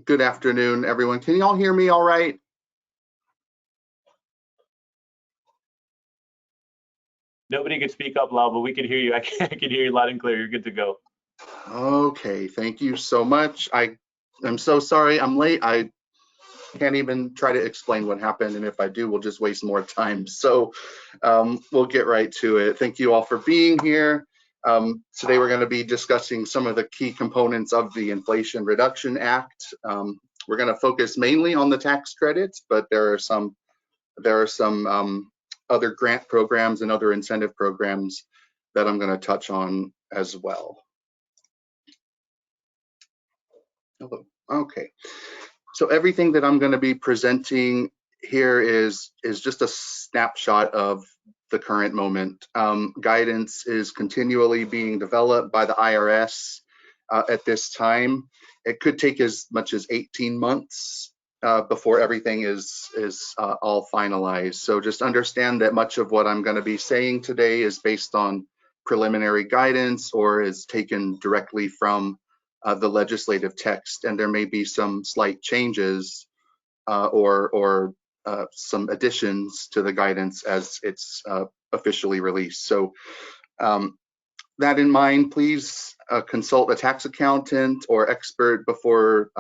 Good afternoon, everyone. Can you all hear me all right? Nobody could speak up loud, but we can hear you. I can hear you loud and clear. You're good to go. Okay, thank you so much. I'm so sorry I'm late. I can't even try to explain what happened, and if I do, we'll just waste more time. So we'll get right to it. Thank you all for being here. Today we're going to be discussing some of the key components of the Inflation Reduction Act. We're going to focus mainly on the tax credits, but there are some other grant programs and other incentive programs that I'm going to touch on as well. Okay, so everything that I'm going to be presenting here is just a snapshot of the current moment. Guidance is continually being developed by the IRS at this time. It could take as much as 18 months before everything is all finalized. So just understand that much of what I'm going to be saying today is based on preliminary guidance or is taken directly from the legislative text, and there may be some slight changes or some additions to the guidance as it's officially released. So that in mind, please consult a tax accountant or expert before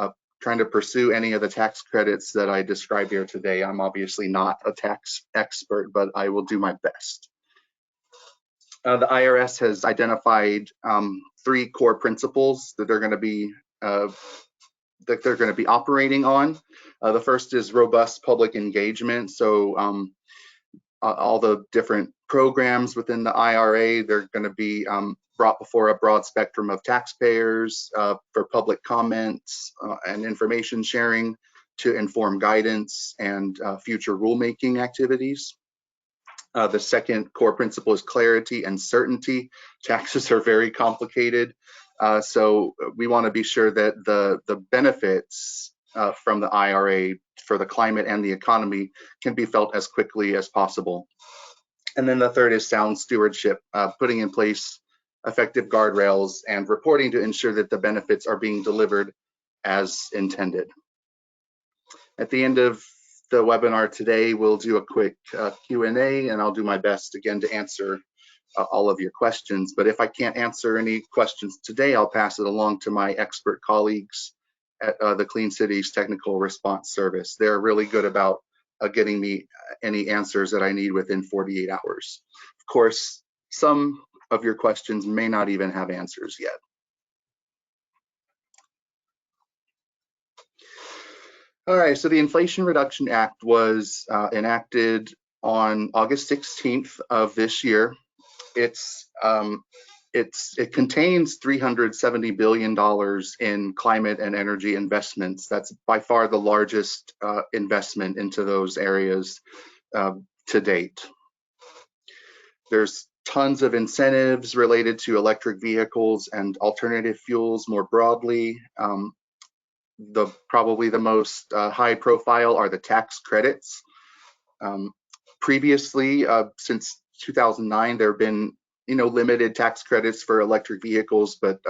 trying to pursue any of the tax credits that I describe here today. I'm obviously not a tax expert, but I will do my best. The IRS has identified 3 core principles that they're going to be operating on. The first is robust public engagement. So all the different programs within the IRA, they're going to be brought before a broad spectrum of taxpayers for public comments and information sharing to inform guidance and future rulemaking activities. The second core principle is clarity and certainty. Taxes are very complicated, so we want to be sure that the benefits from the IRA for the climate and the economy can be felt as quickly as possible. And then the third is sound stewardship, putting in place effective guardrails and reporting to ensure that the benefits are being delivered as intended. At the end of the webinar today, we'll do a quick Q&A, and I'll do my best again to answer all of your questions. But if I can't answer any questions today, I'll pass it along to my expert colleagues at the Clean Cities Technical Response Service. They're really good about getting me any answers that I need within 48 hours. Of course, some of your questions may not even have answers yet. All right, so the Inflation Reduction Act was enacted on August 16th of this year. It contains $370 billion in climate and energy investments. That's by far the largest investment into those areas to date. There's tons of incentives related to electric vehicles and alternative fuels more broadly. Probably the most high profile are the tax credits. Previously, since 2009, there have been limited tax credits for electric vehicles, but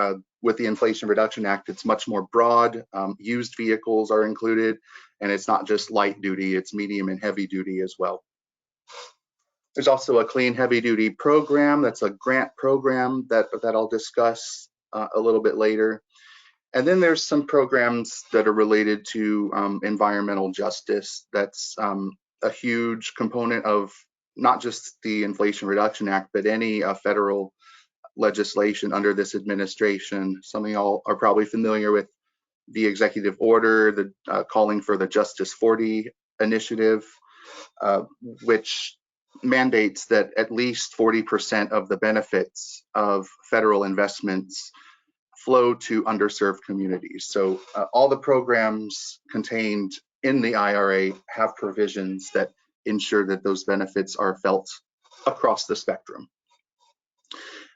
with the Inflation Reduction Act, it's much more broad. Used vehicles are included, and it's not just light duty, it's medium and heavy duty as well. There's also a clean heavy duty program. That's a grant program that I'll discuss a little bit later. And then there's some programs that are related to environmental justice. That's a huge component of not just the Inflation Reduction Act, but any federal legislation under this administration. Some of y'all are probably familiar with the executive order, calling for the Justice 40 initiative, which mandates that at least 40% of the benefits of federal investments flow to underserved communities. So all the programs contained in the IRA have provisions that ensure that those benefits are felt across the spectrum.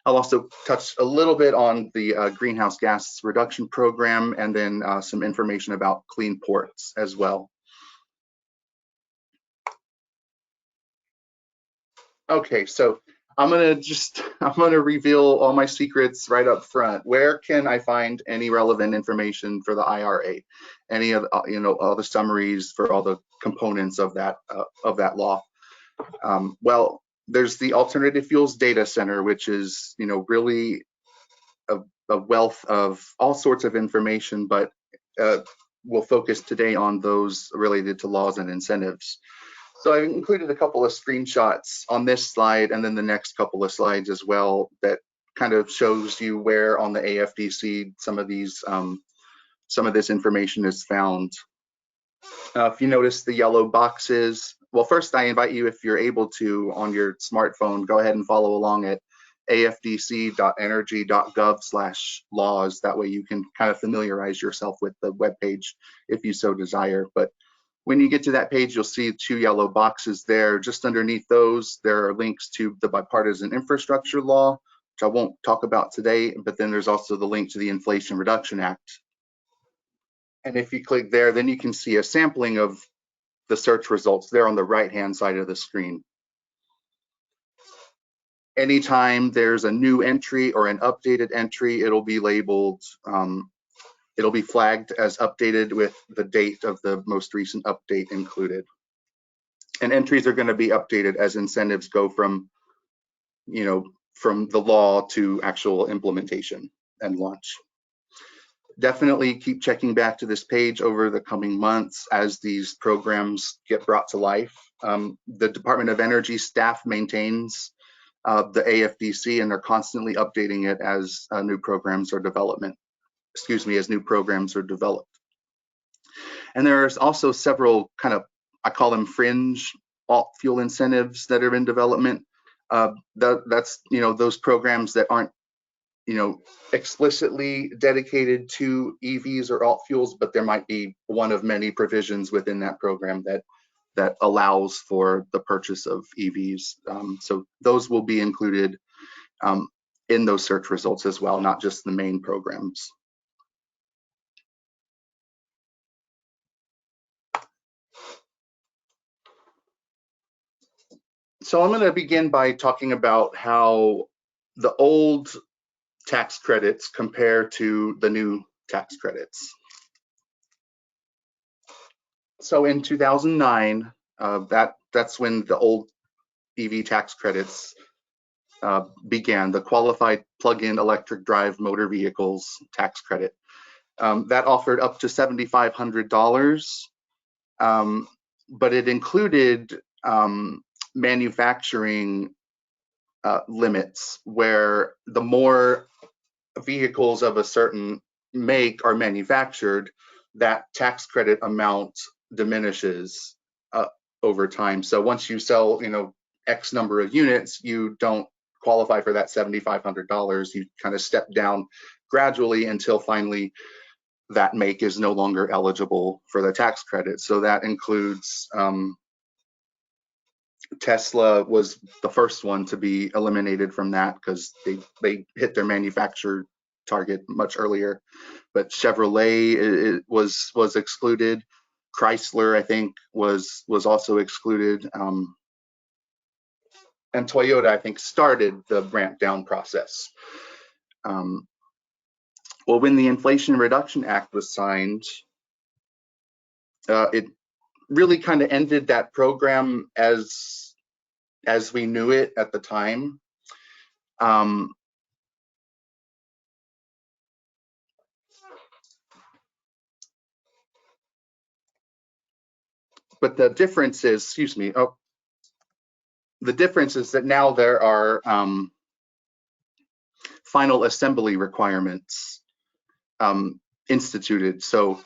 I'll also touch a little bit on the greenhouse gas reduction program and then some information about clean ports as well. Okay, so I'm gonna reveal all my secrets right up front. Where can I find any relevant information for the IRA? Any of all the summaries for all the components of that law? Well, there's the Alternative Fuels Data Center, which is really a wealth of all sorts of information, but we'll focus today on those related to laws and incentives. So I've included a couple of screenshots on this slide and then the next couple of slides as well that kind of shows you where on the AFDC some of this information is found. If you notice the yellow boxes, well, first I invite you, if you're able to, on your smartphone, go ahead and follow along at afdc.energy.gov/laws. That way you can kind of familiarize yourself with the webpage if you so desire. But when you get to that page, you'll see 2 yellow boxes there. Just underneath those, there are links to the bipartisan infrastructure law, which I won't talk about today, but then there's also the link to the Inflation Reduction Act. And if you click there, then you can see a sampling of the search results there on the right-hand side of the screen. Anytime there's a new entry or an updated entry, it'll be labeled, it'll be flagged as updated with the date of the most recent update included. And entries are going to be updated as incentives go from the law to actual implementation and launch. Definitely keep checking back to this page over the coming months as these programs get brought to life. The Department of Energy staff maintains the AFDC, and they're constantly updating it as new programs are developed. And there's also several kind of, I call them fringe alt fuel incentives that are in development. That's those programs that aren't explicitly dedicated to EVs or alt fuels, but there might be one of many provisions within that program that allows for the purchase of EVs. So those will be included in those search results as well, not just the main programs. So I'm going to begin by talking about how the old tax credits compare to the new tax credits. So in 2009, that's when the old EV tax credits began, the Qualified Plug-in Electric Drive Motor Vehicles tax credit. That offered up to $7,500, but it included manufacturing limits, where the more vehicles of a certain make are manufactured, that tax credit amount diminishes over time. So once you sell, X number of units, you don't qualify for that $7,500. You kind of step down gradually until finally that make is no longer eligible for the tax credit. So that includes Tesla was the first one to be eliminated from that because they hit their manufacturer target much earlier. But Chevrolet was excluded. Chrysler, I think, was also excluded. And Toyota, I think, started the ramp down process. Well, when the Inflation Reduction Act was signed, it really kind of ended that program as we knew it at the time. But the difference is, the difference is that now there are final assembly requirements instituted. So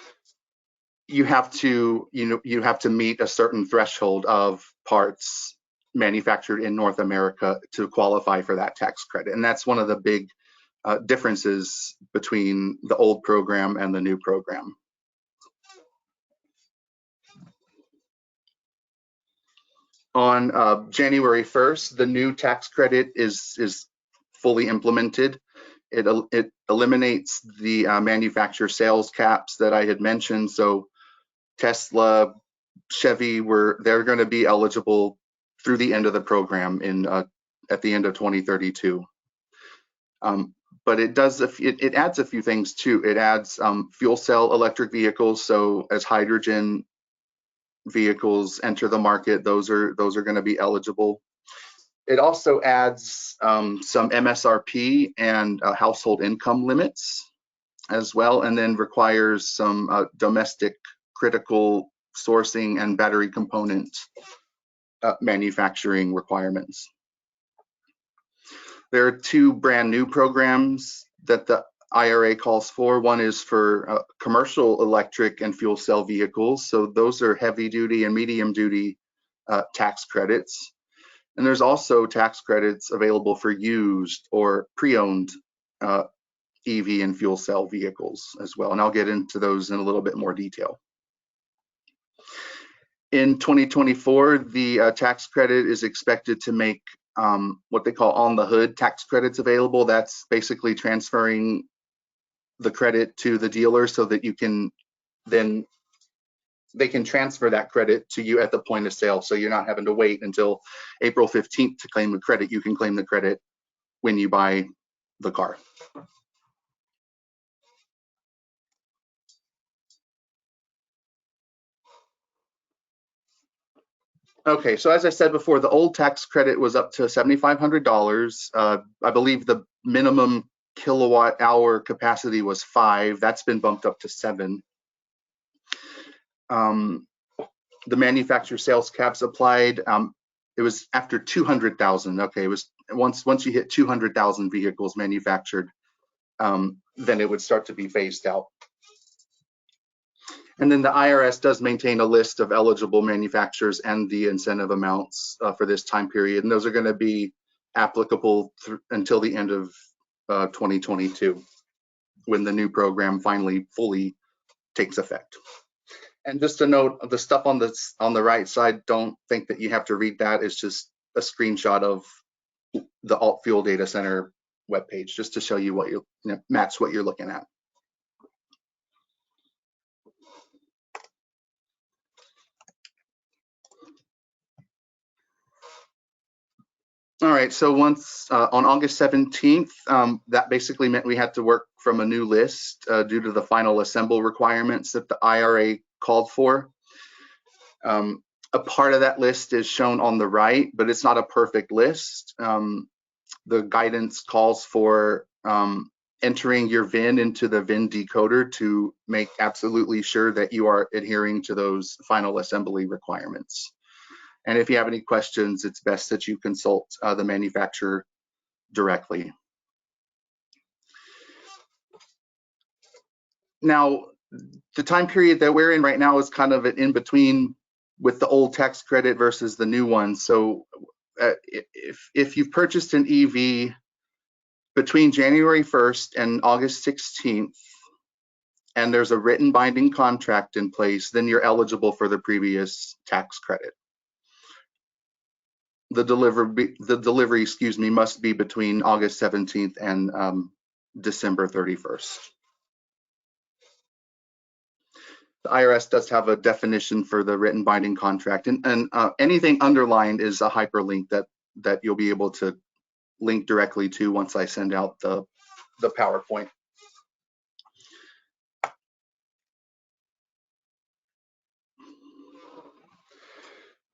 you have to meet a certain threshold of parts manufactured in North America to qualify for that tax credit. And that's one of the big differences between the old program and the new program. On January 1st, the new tax credit is fully implemented. It eliminates the manufacturer sales caps that I had mentioned. So Tesla, Chevy, they're going to be eligible through the end of the program in at the end of 2032. But it does it adds a few things too. It adds fuel cell electric vehicles. So as hydrogen vehicles enter the market, those are going to be eligible. It also adds some MSRP and household income limits as well, and then requires some domestic critical sourcing and battery component manufacturing requirements. There are two brand new programs that the IRA calls for. One is for commercial electric and fuel cell vehicles. So those are heavy duty and medium duty tax credits. And there's also tax credits available for used or pre-owned EV and fuel cell vehicles as well. And I'll get into those in a little bit more detail. In 2024, the tax credit is expected to make what they call on the hood tax credits available. That's basically transferring the credit to the dealer so that you can then they can transfer that credit to you at the point of sale. So you're not having to wait until April 15th to claim the credit. You can claim the credit when you buy the car. Okay, so as I said before, the old tax credit was up to $7,500. I believe the minimum kilowatt hour capacity was 5. That's been bumped up to 7. The manufacturer sales caps applied. It was after 200,000. Okay, it was once you hit 200,000 vehicles manufactured, then it would start to be phased out. And then the IRS does maintain a list of eligible manufacturers and the incentive amounts for this time period, and those are going to be applicable until the end of 2022, when the new program finally fully takes effect. And just a note, the stuff on the right side, don't think that you have to read that. It's just a screenshot of the Alt Fuel Data Center webpage, just to show you what match what you're looking at. All right, so once on August 17th, that basically meant we had to work from a new list due to the final assemble requirements that the IRA called for. A part of that list is shown on the right, but it's not a perfect list. The guidance calls for entering your VIN into the VIN decoder to make absolutely sure that you are adhering to those final assembly requirements. And if you have any questions, it's best that you consult the manufacturer directly. Now, the time period that we're in right now is kind of an in-between with the old tax credit versus the new one. So if you've purchased an EV between January 1st and August 16th, and there's a written binding contract in place, then you're eligible for the previous tax credit. The delivery, excuse me, must be between August 17th and December 31st. The IRS does have a definition for the written binding contract, and anything underlined is a hyperlink that you'll be able to link directly to once I send out the PowerPoint.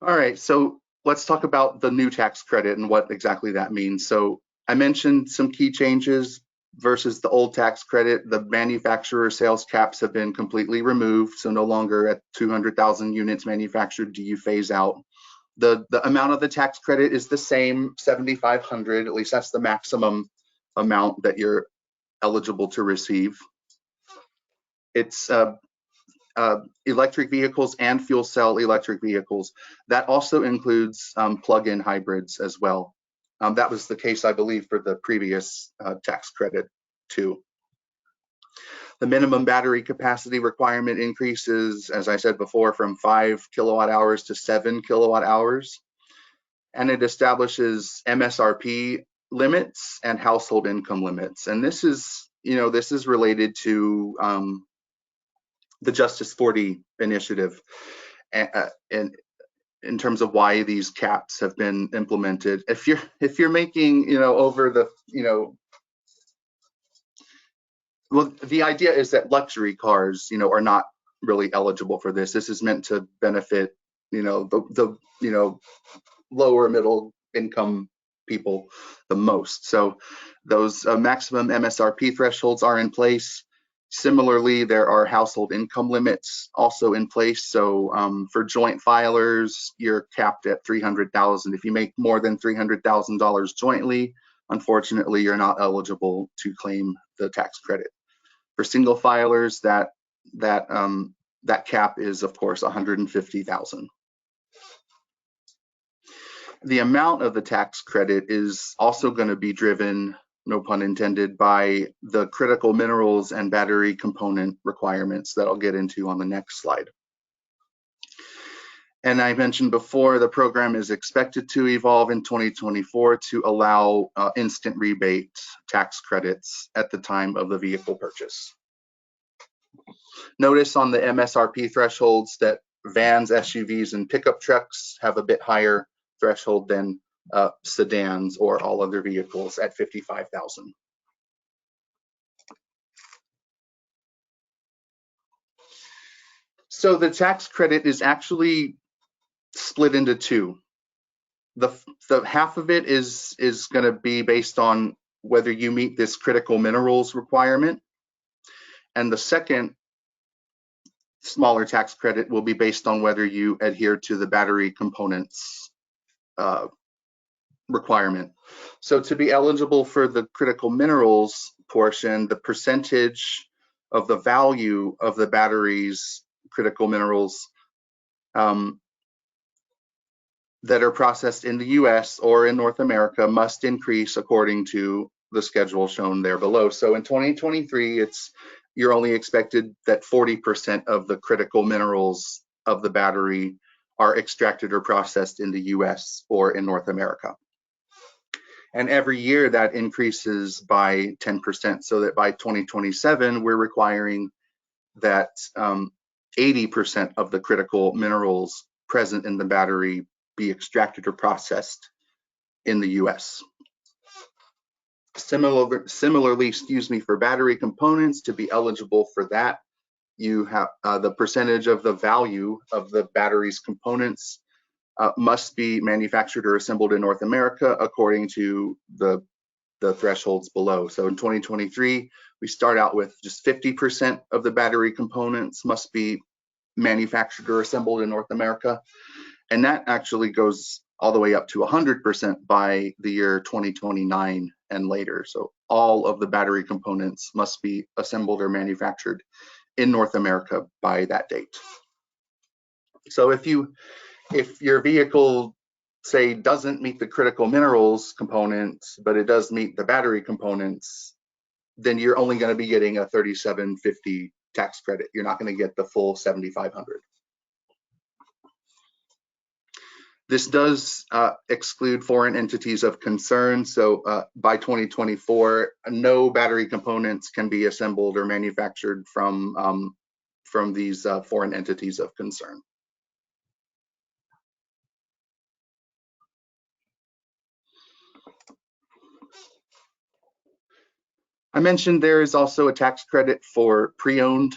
All right, so let's talk about the new tax credit and what exactly that means. So I mentioned some key changes versus the old tax credit. The manufacturer sales caps have been completely removed, so no longer at 200,000 units manufactured do you phase out. The amount of the tax credit is the same, 7,500. At least that's the maximum amount that you're eligible to receive. It's electric vehicles and fuel cell electric vehicles. That also includes plug-in hybrids as well. That was the case, I believe, for the previous tax credit too. The minimum battery capacity requirement increases, as I said before, from 5 kilowatt hours to 7 kilowatt hours. And it establishes MSRP limits and household income limits. And this is, this is related to the Justice 40 initiative. And in terms of why these caps have been implemented. If you're making, over the, well, the idea is that luxury cars, are not really eligible for this. This is meant to benefit, the lower middle income people the most. So those maximum MSRP thresholds are in place. Similarly, there are household income limits also in place. So for joint filers, you're capped at $300,000. If you make more than $300,000 jointly, unfortunately, you're not eligible to claim the tax credit. For single filers, that cap is, of course, $150,000. The amount of the tax credit is also going to be driven, no pun intended, by the critical minerals and battery component requirements that I'll get into on the next slide. And I mentioned before, the program is expected to evolve in 2024 to allow instant rebate tax credits at the time of the vehicle purchase. Notice on the MSRP thresholds that vans, SUVs, and pickup trucks have a bit higher threshold than sedans or all other vehicles at $55,000. So the tax credit is actually split into two. The half of it is going to be based on whether you meet this critical minerals requirement, and the second smaller tax credit will be based on whether you adhere to the battery components requirement. So to be eligible for the critical minerals portion, the percentage of the value of the battery's critical minerals that are processed in the US or in North America must increase according to the schedule shown there below. So in 2023, you're only expected that 40% of the critical minerals of the battery are extracted or processed in the US or in North America. And every year that increases by 10%, so that by 2027, we're requiring that 80% of the critical minerals present in the battery be extracted or processed in the US. Similarly, for battery components, to be eligible for that, you have the percentage of the value of the battery's components must be manufactured or assembled in North America according to the thresholds below. So in 2023, we start out with just 50% of the battery components must be manufactured or assembled in North America. And that actually goes all the way up to 100% by the year 2029 and later. So all of the battery components must be assembled or manufactured in North America by that date. So if your vehicle, say, doesn't meet the critical minerals components, but it does meet the battery components, then you're only going to be getting a $3,750 tax credit. You're not going to get the full $7,500. This does exclude foreign entities of concern. So by 2024, no battery components can be assembled or manufactured from these foreign entities of concern. I mentioned there is also a tax credit for pre-owned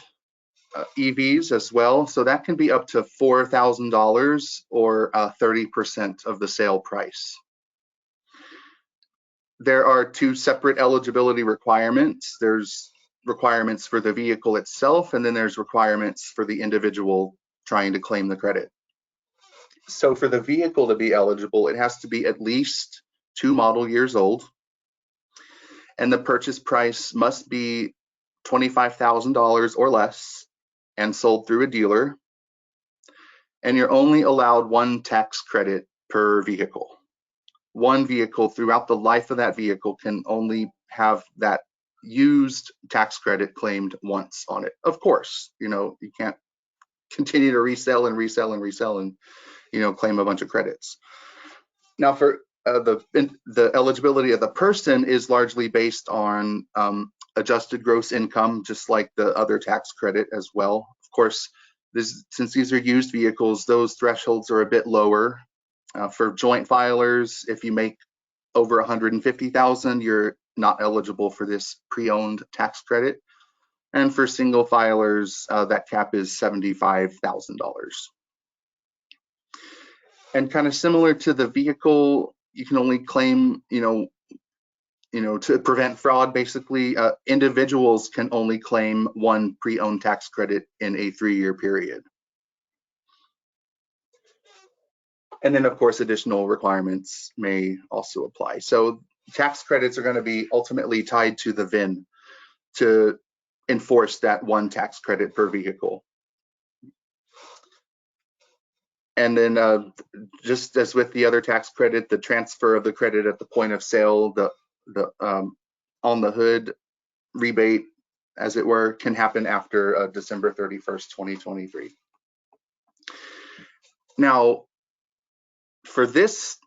EVs as well. So that can be up to $4,000 or 30% of the sale price. There are two separate eligibility requirements. There's requirements for the vehicle itself, and then there's requirements for the individual trying to claim the credit. So for the vehicle to be eligible, it has to be at least 2 model years old, and the purchase price must be $25,000 or less and sold through a dealer, and you're only allowed 1 tax credit per vehicle. 1 vehicle throughout the life of that vehicle can only have that used tax credit claimed once on it. Of course, you can't continue to resell and resell and resell and claim a bunch of credits. Now for the eligibility of the person is largely based on adjusted gross income, just like the other tax credit as well. Of course, Since these are used vehicles, those thresholds are a bit lower. For joint filers, if you make over 150,000, you're not eligible for this pre-owned tax credit. And for single filers, that cap is $75,000. And kind of similar to the vehicle, you can only claim, to prevent fraud, basically, individuals can only claim one pre-owned tax credit in a 3-year period. And then, of course, additional requirements may also apply. So tax credits are going to be ultimately tied to the VIN to enforce that one tax credit per vehicle. And then just as with the other tax credit, the transfer of the credit at the point of sale, the on the hood rebate, as it were, can happen after December 31st, 2023. Now, for this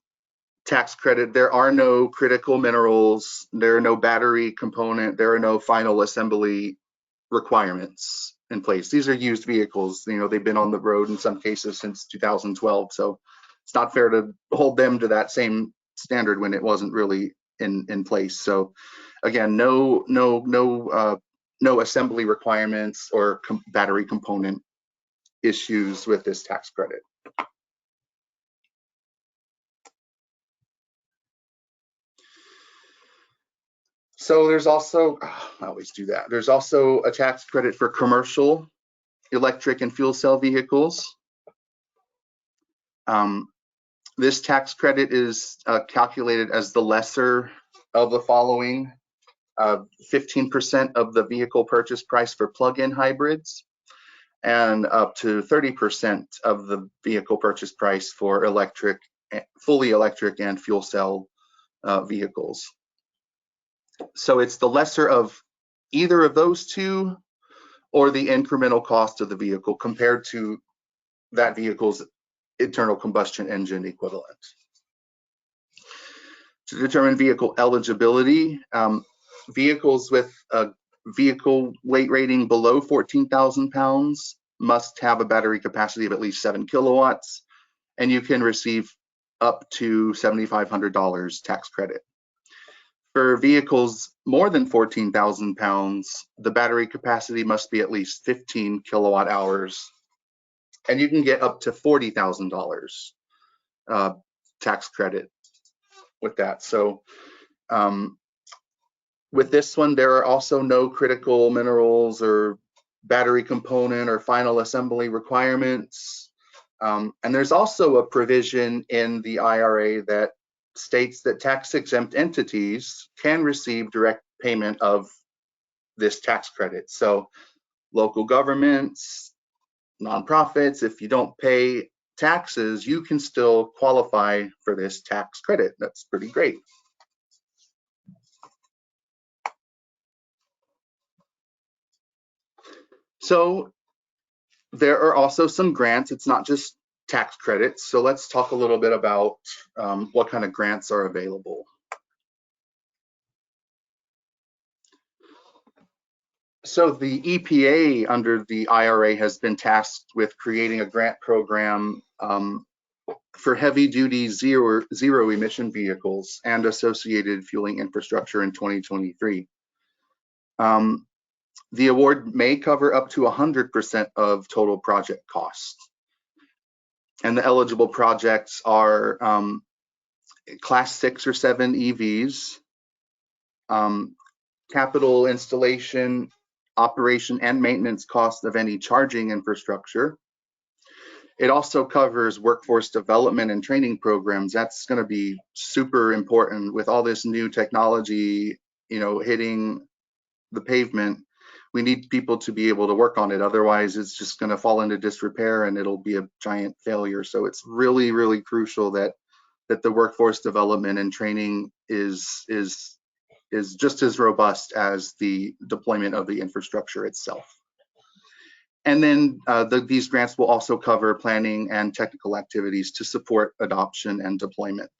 tax credit, there are no critical minerals, there are no battery component, there are no final assembly requirements in place. These are used vehicles. They've been on the road in some cases since 2012, so it's not fair to hold them to that same standard when it wasn't really in place. So again, no assembly requirements or battery component issues with this tax credit. So there's also, I always do that. There's also a tax credit for commercial electric and fuel cell vehicles. This tax credit is calculated as the lesser of the following: 15% of the vehicle purchase price for plug-in hybrids, and up to 30% of the vehicle purchase price for fully electric and fuel cell vehicles. So it's the lesser of either of those two or the incremental cost of the vehicle compared to that vehicle's internal combustion engine equivalent. To determine vehicle eligibility, vehicles with a vehicle weight rating below 14,000 pounds must have a battery capacity of at least 7 kilowatts, and you can receive up to $7,500 tax credit. For vehicles more than 14,000 pounds, the battery capacity must be at least 15 kilowatt hours, and you can get up to $40,000 tax credit with that. So with this one, there are also no critical minerals or battery component or final assembly requirements. And there's also a provision in the IRA that states that tax-exempt entities can receive direct payment of this tax credit. So local governments, nonprofits, if you don't pay taxes, you can still qualify for this tax credit. That's pretty great. So there are also some grants. It's not just tax credits. So let's talk a little bit about what kind of grants are available. So the EPA under the IRA has been tasked with creating a grant program for heavy-duty zero emission vehicles and associated fueling infrastructure in 2023. The award may cover up to 100% of total project costs. And the eligible projects are class 6 or 7 EVs, capital installation, operation and maintenance costs of any charging infrastructure. It also covers workforce development and training programs. That's going to be super important with all this new technology, hitting the pavement. We need people to be able to work on it. Otherwise, it's just going to fall into disrepair and it'll be a giant failure. So it's really, really crucial that the workforce development and training is just as robust as the deployment of the infrastructure itself. And then these grants will also cover planning and technical activities to support adoption and deployment.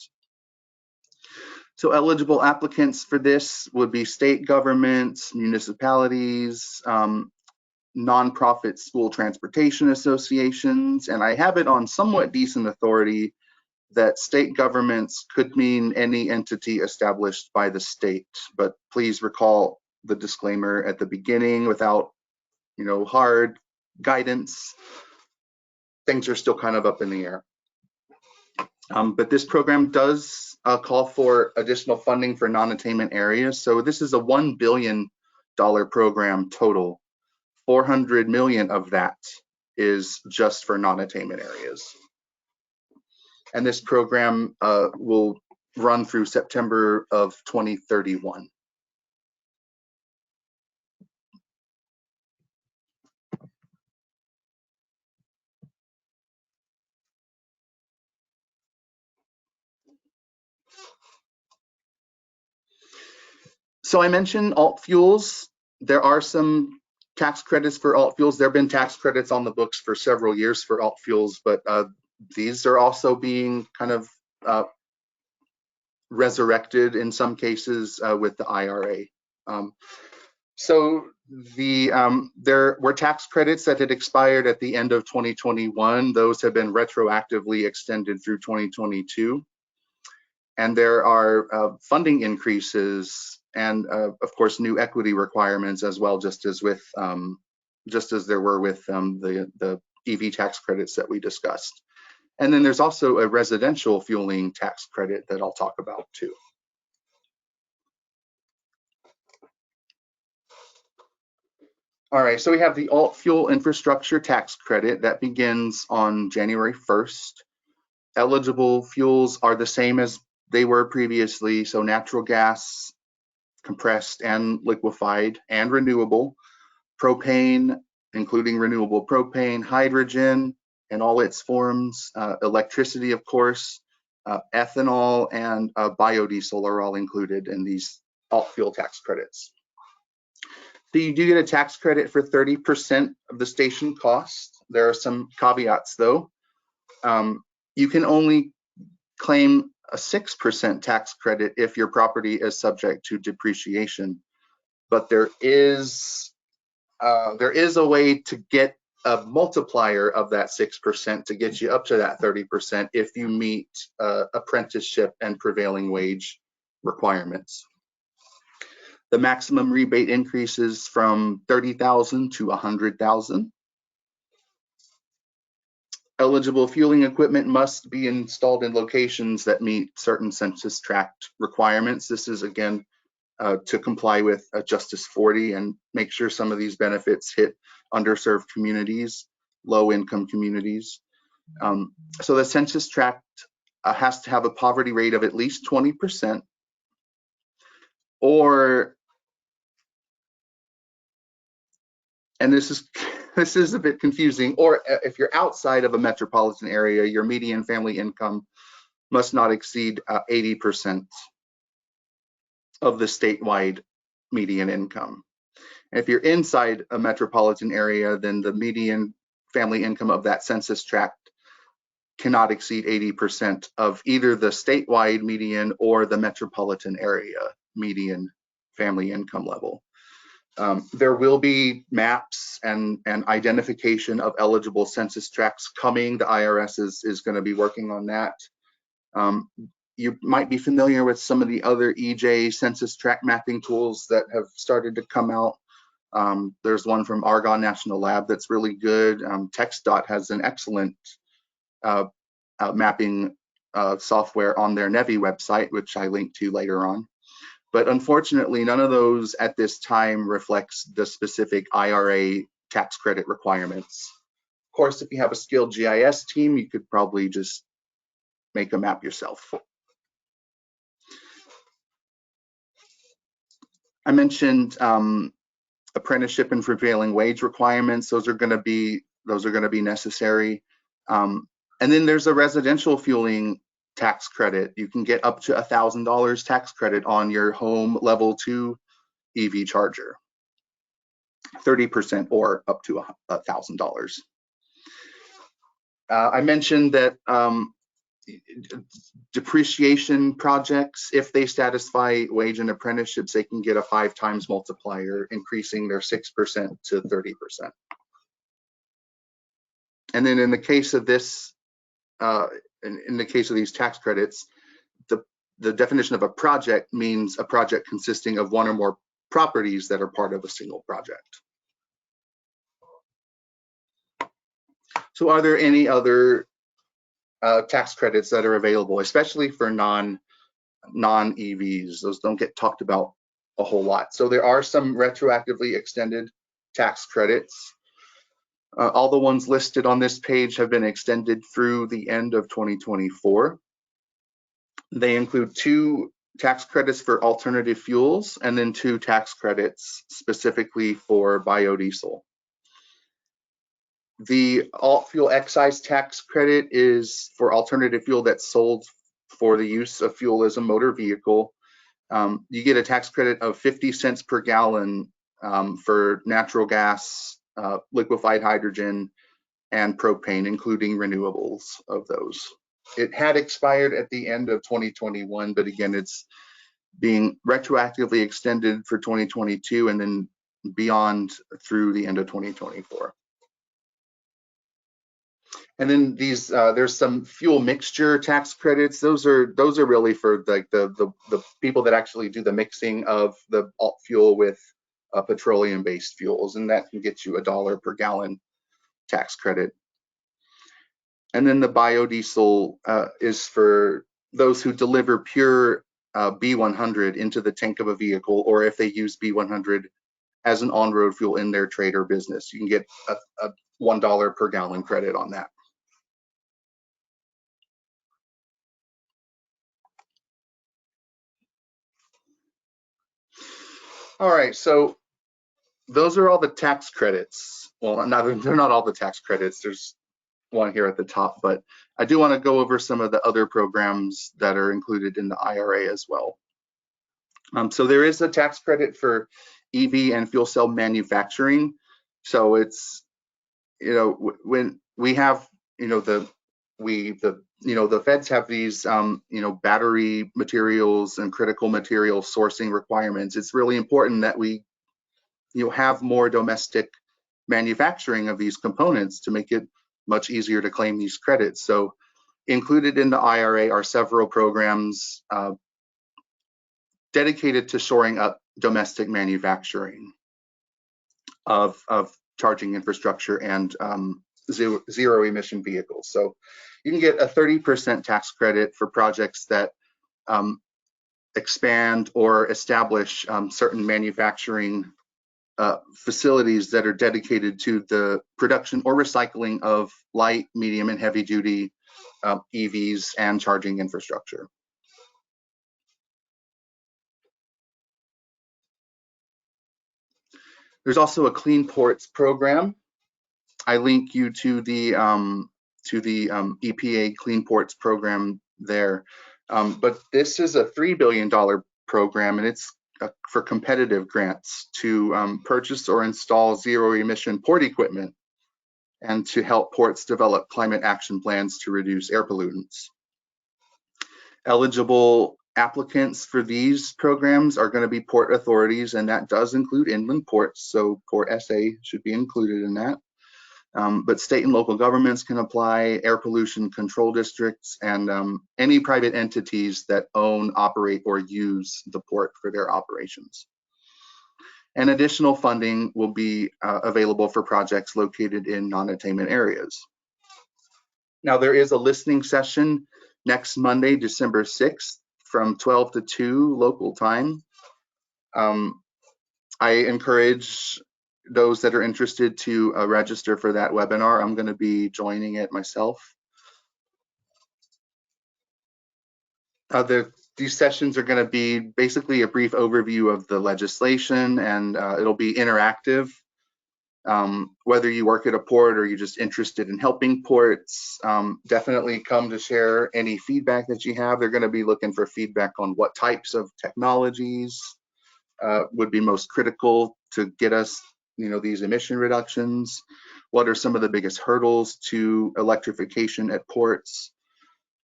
So eligible applicants for this would be state governments, municipalities, nonprofit school transportation associations, and I have it on somewhat decent authority that state governments could mean any entity established by the state. But please recall the disclaimer at the beginning: without, hard guidance, things are still kind of up in the air. But this program does call for additional funding for non-attainment areas. So this is a $1 billion program total. 400 million of that is just for non-attainment areas. And this program will run through September of 2031. So I mentioned alt fuels. There are some tax credits for alt fuels. There have been tax credits on the books for several years for alt fuels, but these are also being kind of resurrected in some cases with the IRA. So there were tax credits that had expired at the end of 2021. Those have been retroactively extended through 2022. And there are funding increases and, of course, new equity requirements as well, just as there were with the EV tax credits that we discussed. And then there's also a residential fueling tax credit that I'll talk about too. All right, so we have the alt fuel infrastructure tax credit that begins on January 1st. Eligible fuels are the same as they were previously, so natural gas, compressed and liquefied, and renewable, propane, including renewable propane, hydrogen in all its forms, electricity, of course, ethanol, and biodiesel are all included in these alt fuel tax credits. So you do get a tax credit for 30% of the station cost. There are some caveats though. You can only claim a 6% tax credit if your property is subject to depreciation. But there is a way to get a multiplier of that 6% to get you up to that 30% if you meet apprenticeship and prevailing wage requirements. The maximum rebate increases from $30,000 to $100,000. Eligible fueling equipment must be installed in locations that meet certain census tract requirements. This is, again, to comply with Justice 40 and make sure some of these benefits hit underserved communities, low-income communities. So the census tract has to have a poverty rate of at least 20%, or, and this is a bit confusing, or if you're outside of a metropolitan area, your median family income must not exceed 80% of the statewide median income. And if you're inside a metropolitan area, then the median family income of that census tract cannot exceed 80% of either the statewide median or the metropolitan area median family income level. There will be maps and identification of eligible census tracts coming. The IRS is going to be working on that. You might be familiar with some of the other EJ census tract mapping tools that have started to come out. There's one from Argonne National Lab that's really good. TxDOT has an excellent mapping software on their NEVI website, which I link to later on. But unfortunately, none of those at this time reflects the specific IRA tax credit requirements. Of course, if you have a skilled GIS team, you could probably just make a map yourself. I mentioned apprenticeship and prevailing wage requirements. Those are going to be necessary. And then there's a residential fueling tax credit. You can get up to $1,000 tax credit on your home level 2 EV charger, 30% or up to $1,000. I mentioned that depreciation projects, if they satisfy wage and apprenticeships, they can get a 5 times multiplier, increasing their 6% to 30%. And then in the case of this, in the case of these tax credits, the definition of a project means a project consisting of one or more properties that are part of a single project. So are there any other tax credits that are available, especially for non-EVs? Those don't get talked about a whole lot. So there are some retroactively extended tax credits. All the ones listed on this page have been extended through the end of 2024. They include 2 tax credits for alternative fuels and then 2 tax credits specifically for biodiesel. The alt fuel excise tax credit is for alternative fuel that's sold for the use of fuel as a motor vehicle. You get a tax credit of 50 cents per gallon for natural gas, liquefied hydrogen, and propane, including renewables of those. It had expired at the end of 2021, but again, it's being retroactively extended for 2022 and then beyond through the end of 2024. And then these, there's some fuel mixture tax credits. Those are really for like the people that actually do the mixing of the alt fuel with petroleum-based fuels, and that can get you $1 per gallon tax credit. And then the biodiesel is for those who deliver pure B100 into the tank of a vehicle, or if they use B100 as an on-road fuel in their trade or business. You can get a $1 per gallon credit on that. All right, so those are all the tax credits. Well, they're not all the tax credits. There's one here at the top, but I do want to go over some of the other programs that are included in the IRA as well. So there is a tax credit for EV and fuel cell manufacturing. So it's, when we have, the feds have these, battery materials and critical material sourcing requirements. It's really important that we, have more domestic manufacturing of these components to make it much easier to claim these credits. So included in the IRA are several programs dedicated to shoring up domestic manufacturing of charging infrastructure and zero emission vehicles. So you can get a 30% tax credit for projects that expand or establish certain manufacturing facilities that are dedicated to the production or recycling of light, medium, and heavy duty EVs and charging infrastructure. There's also a Clean Ports program. I link you to the EPA Clean Ports program there. But this is a $3 billion program, and it's for competitive grants to purchase or install zero emission port equipment and to help ports develop climate action plans to reduce air pollutants. Eligible applicants for these programs are going to be port authorities, and that does include inland ports, so Port SA should be included in that. But state and local governments can apply, air pollution control districts, and any private entities that own, operate, or use the port for their operations. And additional funding will be available for projects located in non-attainment areas. Now, there is a listening session next Monday, December 6th from 12 to 2 local time. I encourage those that are interested to register for that webinar. I'm going to be joining it myself. These sessions are going to be basically a brief overview of the legislation, and it'll be interactive. Whether you work at a port or you're just interested in helping ports, definitely come to share any feedback that you have. They're going to be looking for feedback on what types of technologies would be most critical to get us, these emission reductions. What are some of the biggest hurdles to electrification at ports?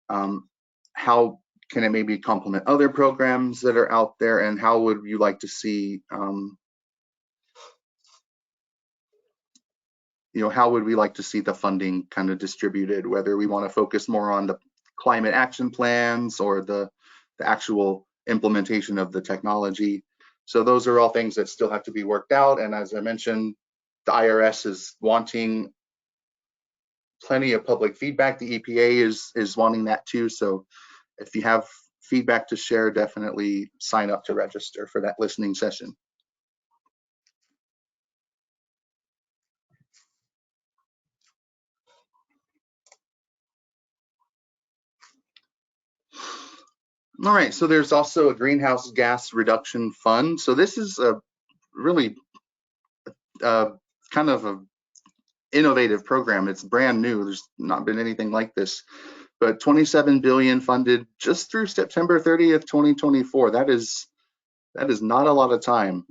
How can it maybe complement other programs that are out there, and how would you like to see, how would we like to see the funding kind of distributed, whether we want to focus more on the climate action plans or the actual implementation of the technology. So those are all things that still have to be worked out. And as I mentioned, the IRS is wanting plenty of public feedback. The EPA is wanting that too. So if you have feedback to share, definitely sign up to register for that listening session. All right, so there's also a greenhouse gas reduction fund. So this is a really kind of a innovative program. It's brand new. There's not been anything like this, but 27 billion funded just through September 30th, 2024. That is not a lot of time.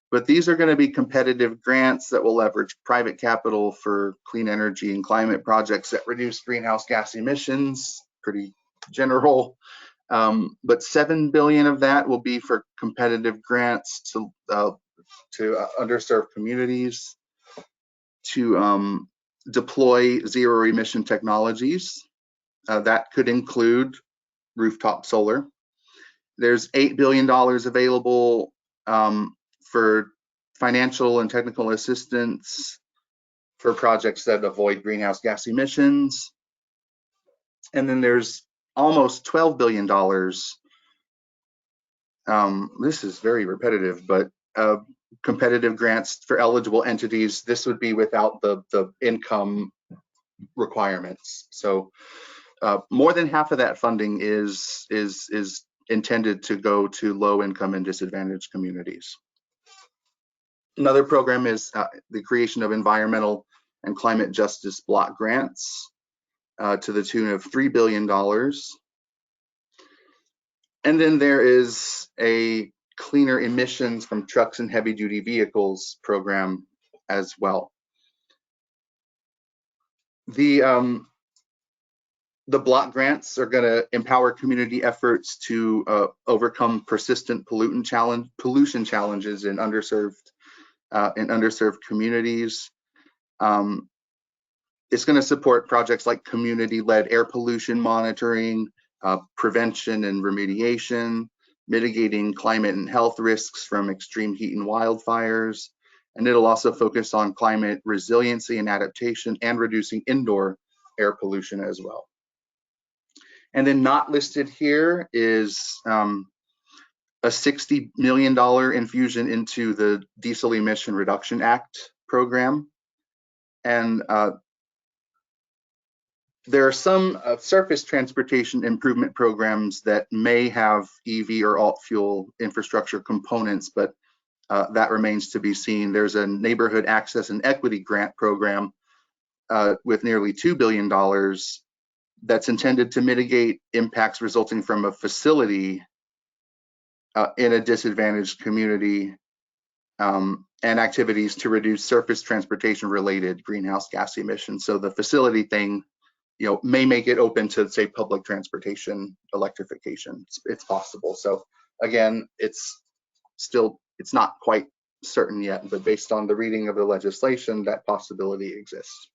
But these are going to be competitive grants that will leverage private capital for clean energy and climate projects that reduce greenhouse gas emissions. Pretty general. But 7 billion of that will be for competitive grants to underserved communities, to deploy zero emission technologies. That could include rooftop solar. There's $8 billion available for financial and technical assistance for projects that avoid greenhouse gas emissions. And then there's almost $12 billion. This is very repetitive, but competitive grants for eligible entities. This would be without the income requirements. So more than half of that funding is intended to go to low income and disadvantaged communities. Another program is the creation of environmental and climate justice block grants to the tune of $3 billion. And then there is a cleaner emissions from trucks and heavy duty vehicles program as well. The block grants are going to empower community efforts to overcome persistent pollution challenges in underserved communities. It's going to support projects like community-led air pollution monitoring, prevention and remediation, mitigating climate and health risks from extreme heat and wildfires. And it'll also focus on climate resiliency and adaptation and reducing indoor air pollution as well. And then not listed here is a $60 million infusion into the Diesel Emission Reduction Act program. And there are some surface transportation improvement programs that may have EV or alt fuel infrastructure components, but that remains to be seen. There's a neighborhood access and equity grant program with nearly $2 billion that's intended to mitigate impacts resulting from a facility in a disadvantaged community and activities to reduce surface transportation related greenhouse gas emissions. So the facility thing, may make it open to, say, public transportation electrification. It's possible. So again, it's not quite certain yet, but based on the reading of the legislation, that possibility exists.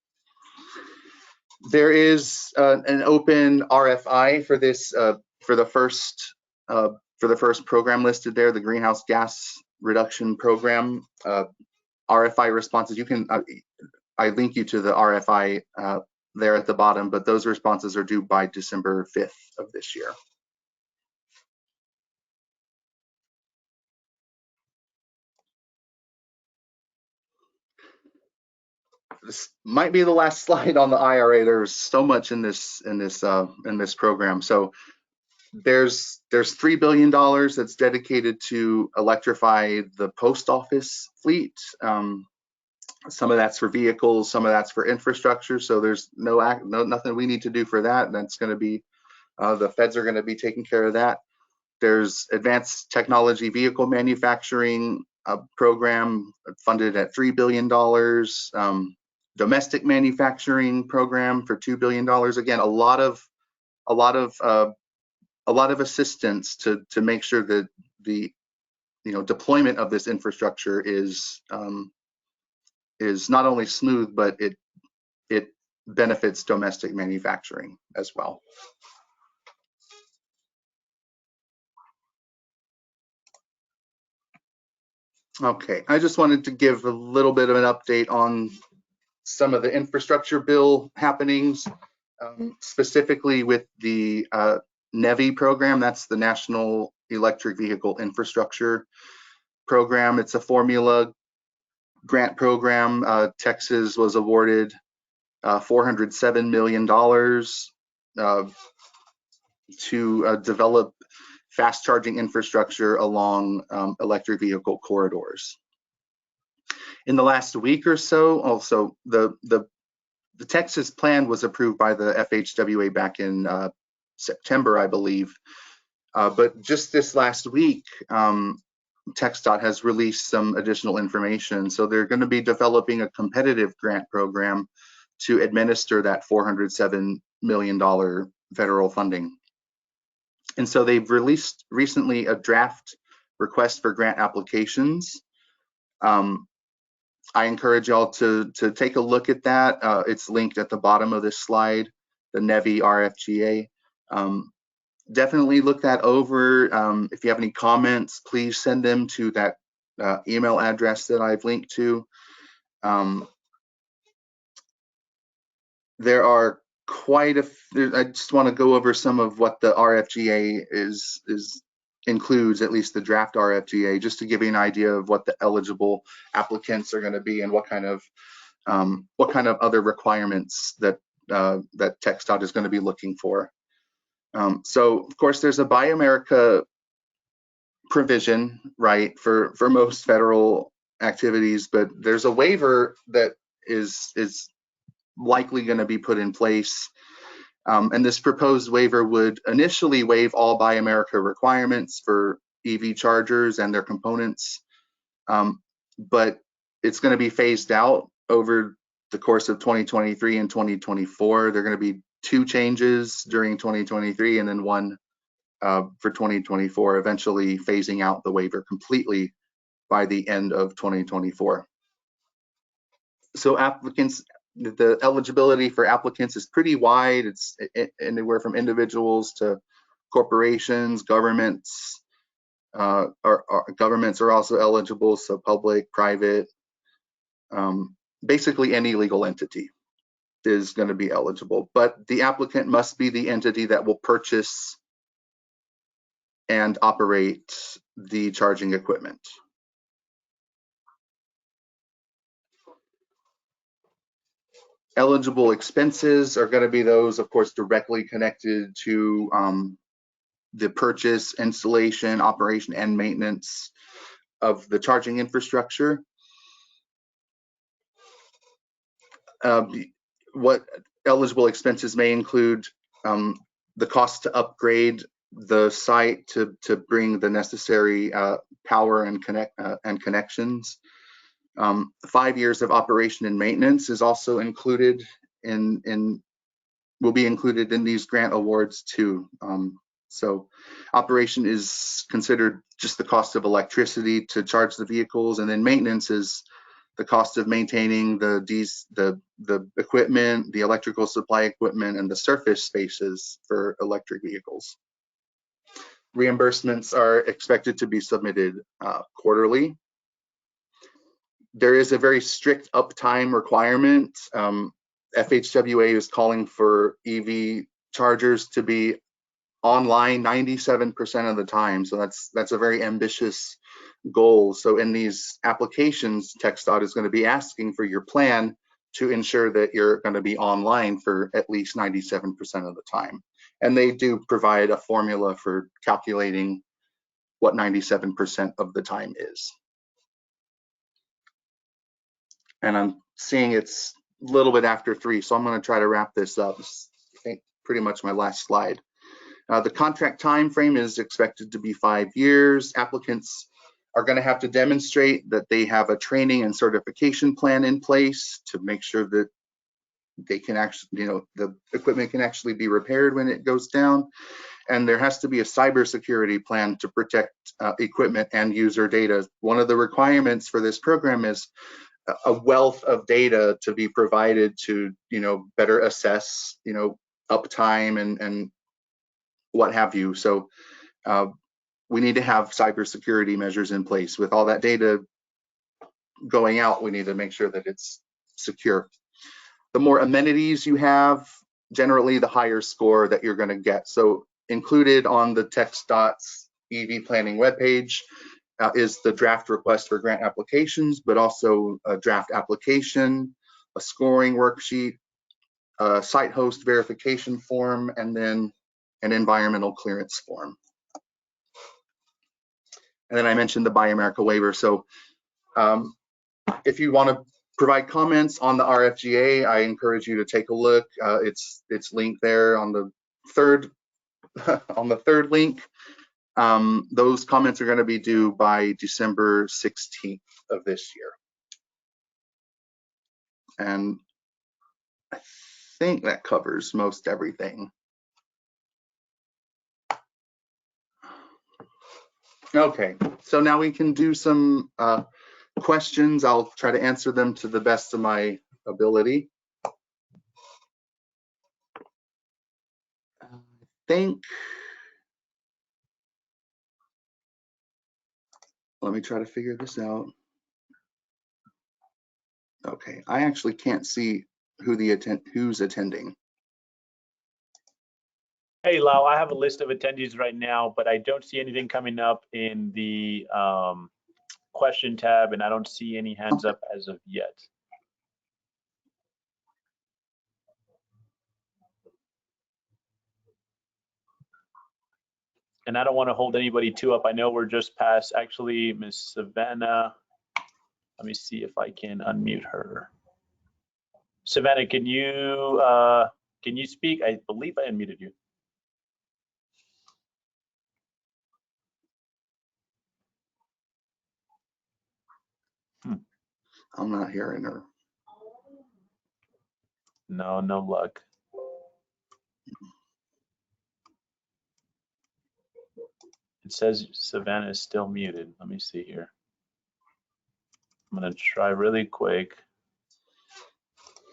There is an open RFI for this for the first program listed there, the greenhouse gas reduction program. RFI responses, you can I link you to the RFI there at the bottom, but those responses are due by December 5th of this year. This might be the last slide on the IRA. There's so much in this program. So there's $3 billion that's dedicated to electrify the post office fleet. Some of that's for vehicles, some of that's for infrastructure. So there's nothing we need to do for that. That's going to be the feds are going to be taking care of that. There's advanced technology vehicle manufacturing program funded at $3 billion. Domestic manufacturing program for $2 billion. Again, a lot of a lot of assistance to make sure that the deployment of this infrastructure is not only smooth, but it benefits domestic manufacturing as well. Okay, I just wanted to give a little bit of an update on some of the infrastructure bill happenings, specifically with the NEVI program. That's the National Electric Vehicle Infrastructure Program. It's a formula grant program. Texas was awarded $407 million to develop fast charging infrastructure along electric vehicle corridors. In the last week or so, also the Texas plan was approved by the FHWA back in September, I believe. But just this last week, TxDOT has released some additional information. So they're going to be developing a competitive grant program to administer that $407 million federal funding. And so they've released recently a draft request for grant applications. I encourage y'all to take a look at that. It's linked at the bottom of this slide, the NEVI RFGA. Definitely look that over. If you have any comments, please send them to that email address that I've linked to. There are quite a few. I just want to go over some of what the RFGA includes, at least the draft RFGA, just to give you an idea of what the eligible applicants are going to be and what kind of other requirements that that TxDOT is going to be looking for. So of course there's a Buy America provision, right, for most federal activities, but there's a waiver that is likely going to be put in place. And this proposed waiver would initially waive all Buy America requirements for EV chargers and their components, but it's going to be phased out over the course of 2023 and 2024. There are going to be 2 changes during 2023 and then 1 for 2024, eventually phasing out the waiver completely by the end of 2024. So applicants, the eligibility for applicants is pretty wide. It's anywhere from individuals to corporations, governments. Governments are also eligible, so public, private, basically any legal entity is going to be eligible. But the applicant must be the entity that will purchase and operate the charging equipment. Eligible expenses are going to be those, of course, directly connected to the purchase, installation, operation, and maintenance of the charging infrastructure. What eligible expenses may include the cost to upgrade the site to bring the necessary power and connections. 5 years of operation and maintenance is also included will be included in these grant awards too. So operation is considered just the cost of electricity to charge the vehicles, and then maintenance is the cost of maintaining the equipment, the electrical supply equipment, and the surface spaces for electric vehicles. Reimbursements are expected to be submitted quarterly. There is a very strict uptime requirement. FHWA is calling for EV chargers to be online 97% of the time. So that's a very ambitious goal. So in these applications, TxDOT is going to be asking for your plan to ensure that you're going to be online for at least 97% of the time. And they do provide a formula for calculating what 97% of the time is. And I'm seeing it's a little bit after 3, so I'm going to try to wrap this up. I think pretty much my last slide. The contract time frame is expected to be 5 years. Applicants are going to have to demonstrate that they have a training and certification plan in place to make sure that they can actually, the equipment can actually be repaired when it goes down. And there has to be a cybersecurity plan to protect equipment and user data. One of the requirements for this program is a wealth of data to be provided to, better assess, uptime and what have you. So we need to have cybersecurity measures in place. With all that data going out, we need to make sure that it's secure. The more amenities you have, generally the higher score that you're going to get. So included on the TxDOT's EV planning webpage is the draft request for grant applications, but also a draft application, a scoring worksheet, a site host verification form, and then an environmental clearance form. And then I mentioned the Buy America waiver. So if you want to provide comments on the RFGA, I encourage you to take a look. It's linked there on the third link. Those comments are going to be due by December 16th of this year. And I think that covers most everything. Okay, so now we can do some questions. I'll try to answer them to the best of my ability. I think, let me try to figure this out. Okay, I actually can't see who's attending. Hey, Lau, I have a list of attendees right now, but I don't see anything coming up in the question tab, and I don't see any hands up as of yet. And I don't want to hold anybody too up. I know we're just past, actually, Miss Savannah. Let me see if I can unmute her. Savannah, can you speak? I believe I unmuted you. I'm not hearing her. No luck. It says Savannah is still muted. Let me see here. I'm gonna try really quick.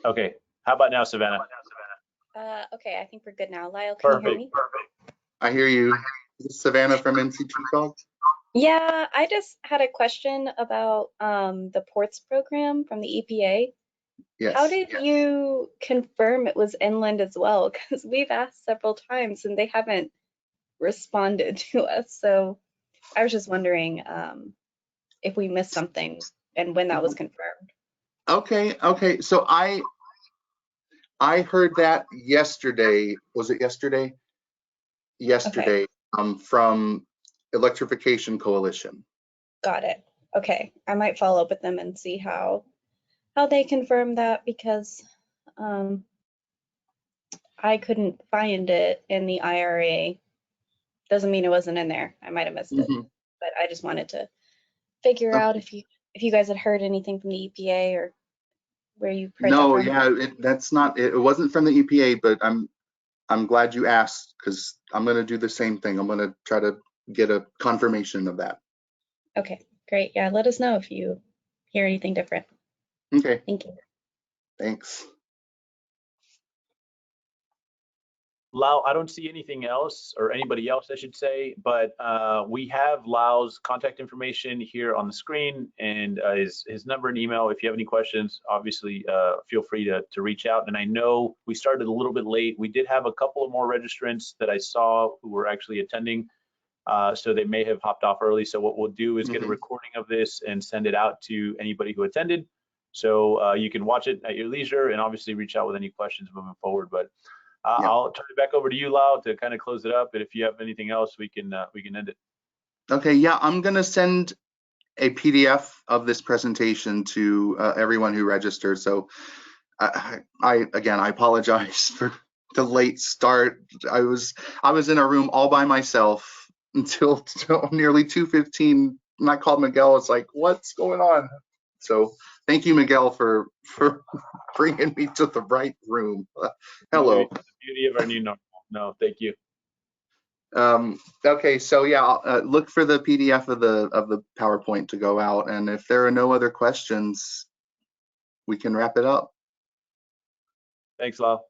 Okay, how about now, Savannah? Okay, I think we're good now. Lyle, can you hear me? Perfect. I hear you. Is this Savannah from NCT Cog? Yeah, I just had a question about the ports program from the EPA. Yes. How did you confirm it was inland as well? Because we've asked several times and they haven't responded to us. So I was just wondering if we missed something and when that was confirmed. Okay. So I heard that yesterday. Was it yesterday? Yesterday, okay. From Electrification Coalition. Got it. Okay, I might follow up with them and see how they confirm that, because I couldn't find it in the IRA. Doesn't mean it wasn't in there. I might have missed it, but I just wanted to figure out if you guys had heard anything from the EPA or where you heard that from. No, yeah, that's not. It wasn't from the EPA, but I'm glad you asked, because I'm going to do the same thing. I'm going to try to get a confirmation of that. Okay, great. Yeah, let us know if you hear anything different. Okay. Thank you. Thanks. Lau, I don't see anything else, or anybody else, I should say, but we have Lau's contact information here on the screen, and his number and email. If you have any questions, obviously feel free to reach out. And I know we started a little bit late. We did have a couple of more registrants that I saw who were actually attending, so they may have hopped off early. So what we'll do is get a recording of this and send it out to anybody who attended, so you can watch it at your leisure, and obviously reach out with any questions moving forward. But I'll turn it back over to you, Lau, to kind of close it up. And if you have anything else, we can end it. Okay, yeah, I'm gonna send a PDF of this presentation to everyone who registered. So I apologize for the late start. I was in a room all by myself until nearly 2:15. And I called Miguel. It's like, what's going on? So Thank you, Miguel, for bringing me to the right room. Hello. The beauty of our new normal. No, thank you. Okay, so yeah, look for the PDF of the PowerPoint to go out, and if there are no other questions, we can wrap it up. Thanks, Lau.